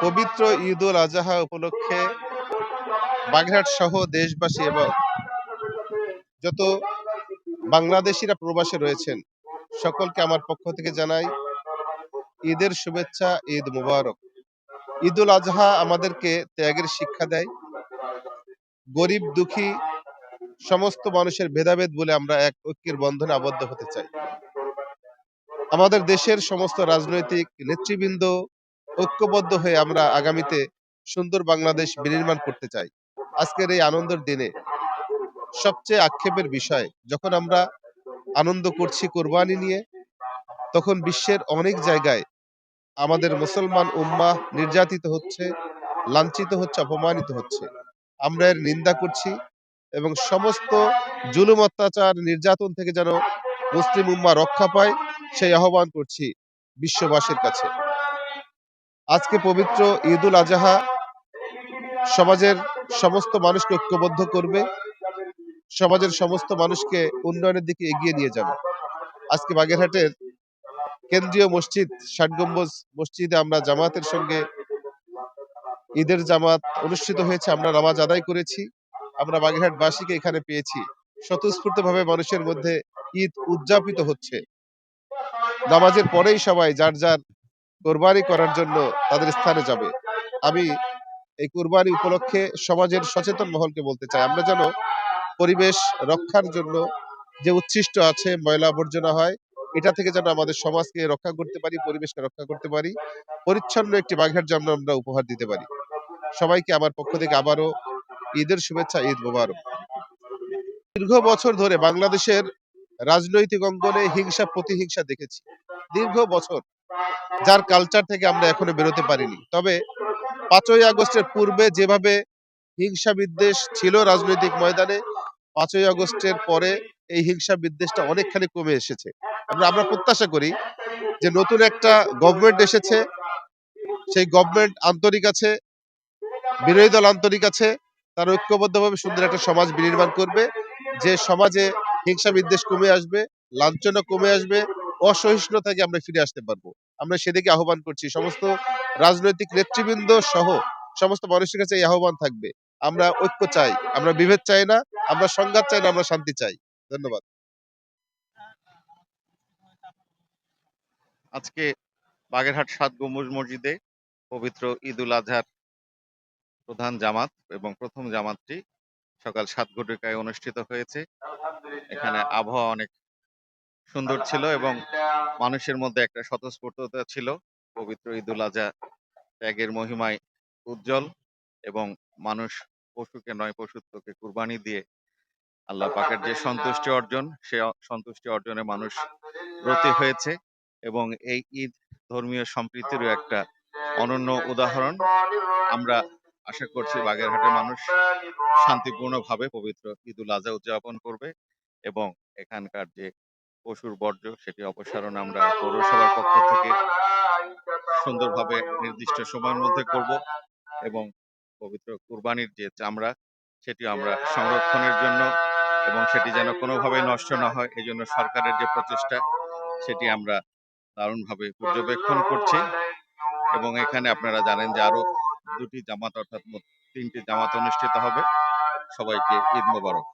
পবিত্র ঈদ উল আজহা উপলক্ষে বাগেরহাট সহ দেশবাসী এবং যত বাংলাদেশিরা প্রবাসে রয়েছেন সকলকে আমার পক্ষ থেকে জানাই ঈদের শুভেচ্ছা, ঈদ মুবারক। ঈদ উল আজহা আমাদেরকে ত্যাগের শিক্ষা দেয়। গরিব দুঃখী সমস্ত মানুষের ভেদাভেদ বলে আমরা এক ঐক্যের বন্ধনে আবদ্ধ হতে চাই। আমাদের দেশের সমস্ত রাজনৈতিক নেতৃবৃন্দ ঐক্যবদ্ধ হয়ে আমরা আগামীতে সুন্দর বাংলাদেশ বিনির্মাণ করতে চাই। আজকের এই আনন্দের দিনে সবচেয়ে আক্ষেপের বিষয়, যখন আমরা আনন্দ করছি কোরবানি নিয়ে, তখন বিশ্বের অনেক জায়গায় আমাদের মুসলমান উম্মাহ নির্যাতিত হচ্ছে, লাঞ্ছিত হচ্ছে, অপমানিত হচ্ছে। আমরা এর নিন্দা করছি এবং সমস্ত জুলুম, অত্যাচার, নির্যাতন থেকে যেন মুসলিম উম্মাহ রক্ষা পায় সেই আহ্বান করছি বিশ্ববাসীর কাছে। আজকে পবিত্র ঈদ উল আজহা সমাজের সমস্ত মানুষকে ঐক্যবদ্ধ করবে, সমাজের সমস্ত মানুষকে উন্নয়নের দিকে এগিয়ে নিয়ে যাবে। আজকে বাগেরহাটের কেন্দ্রীয় মসজিদ ৬০ গম্বুজ মসজিদে আমরা জামাতের সঙ্গে ঈদের জামাত অনুষ্ঠিত হয়েছে। আমরা নামাজ আদায় করেছি। আমরা বাগেরহাটবাসীকে এখানে পেয়েছি। স্বতঃস্ফূর্তভাবে মানুষের মধ্যে ঈদ উদযাপিত হচ্ছে। নামাজের পরেই সবাই যার যার কোরবানি করার জন্য তাদের স্থানে যাবে। আমি এই কোরবানি উপলক্ষে সমাজের সচেতন মহলকে বলতে চাই, আমরা যেন পরিবেশ রক্ষার জন্য যে উচ্ছিষ্ট আছে, ময়লা আবর্জনা হয়, এটা থেকে যেন আমাদের সমাজকে রক্ষা করতে পারি, পরিবেশকে রক্ষা করতে পারি, পরিচ্ছন্ন একটি বাগেরহাট যেন আমরা উপহার দিতে পারি। সবাইকে আমার পক্ষ থেকে আবারও ঈদের শুভেচ্ছা, ঈদ মোবারক। দীর্ঘ বছর ধরে বাংলাদেশের রাজনৈতিক অঙ্গনে হিংসা প্রতিহিংসা দেখেছি, দীর্ঘ বছর, যার কালচার থেকে আমরা এখনো বেরোতে পারিনি। তবে ৫ই আগস্টের পূর্বে যেভাবে হিংসা বিদ্বেষ ছিল রাজনৈতিক ময়দানে, ৫ই আগস্টের পরে এই হিংসা বিদ্বেষটা অনেকখানি কমে এসেছে। আমরা প্রত্যাশা করি যে নতুন একটা গভর্নমেন্ট এসেছে, সেই গভর্নমেন্ট আন্তরিক আছে, বিরোধী দল আন্তরিক আছে, তারা ঐক্যবদ্ধভাবে সুন্দর একটা সমাজ বিনির্মাণ করবে, যে সমাজে হিংসা বিদ্বেষ কমে আসবে, লাঞ্ছনা কমে আসবে, অসহিষ্ণুতা থেকে আমরা ফিরে আসতে পারবো। আমরা সেদিকে আহ্বান করছি। সমস্ত রাজনৈতিক নেতৃবৃন্দ সহ সমস্ত মানুষের কাছে এই আহ্বান থাকবে। আমরা ঐক্য চাই, আমরা বিভেদ চাই না, আমরা সংঘাত চাই না, আমরা শান্তি চাই। ধন্যবাদ। আজকে বাগেরহাট ৭ গম্বুজ মসজিদে পবিত্র ঈদ উল আজহার প্রধান জামাত এবং প্রথম জামাতটি সকাল ৭ ঘটিকায় অনুষ্ঠিত হয়েছে। এখানে আবহাওয়া অনেক সুন্দর ছিল এবং মানুষের মধ্যে একটা স্বতঃস্ফূর্ততা ছিল। পবিত্র ঈদ উল আজহা ত্যাগের মহিমায় উজ্জ্বল এবং মানুষ পশুকে নয়, পশুত্বকে কুরবানি দিয়ে আল্লাহ পাকের যে সন্তুষ্টি অর্জন, সে সন্তুষ্টি অর্জনে মানুষ ব্রতী হয়েছে এবং এই ঈদ ধর্মীয় সম্প্রীতিরও একটা অনন্য উদাহরণ। আমরা আশা করছি বাগেরহাটের মানুষ শান্তিপূর্ণভাবে পবিত্র ঈদ উল আজহা উদযাপন করবে এবং এখানকার যে পশুর বর্জ্য সেটি অপসারণ আমরা পৌরসভার পক্ষ থেকে সুন্দরভাবে নির্দিষ্ট সময়ের মধ্যে করব এবং পবিত্র কুরবানির যে চামড়া সেটি আমরা সংরক্ষণের জন্য এবং সেটি যেন কোনোভাবে নষ্ট না হয় এই জন্য সরকারের যে প্রচেষ্টা সেটি আমরা দারুণভাবে পর্যবেক্ষণ করছি এবং এখানে আপনারা জানেন যে আরো ২টি জামাত অর্থাৎ মোট ৩টি জামাত অনুষ্ঠিত হবে। সবাইকে ঈদ মোবারক।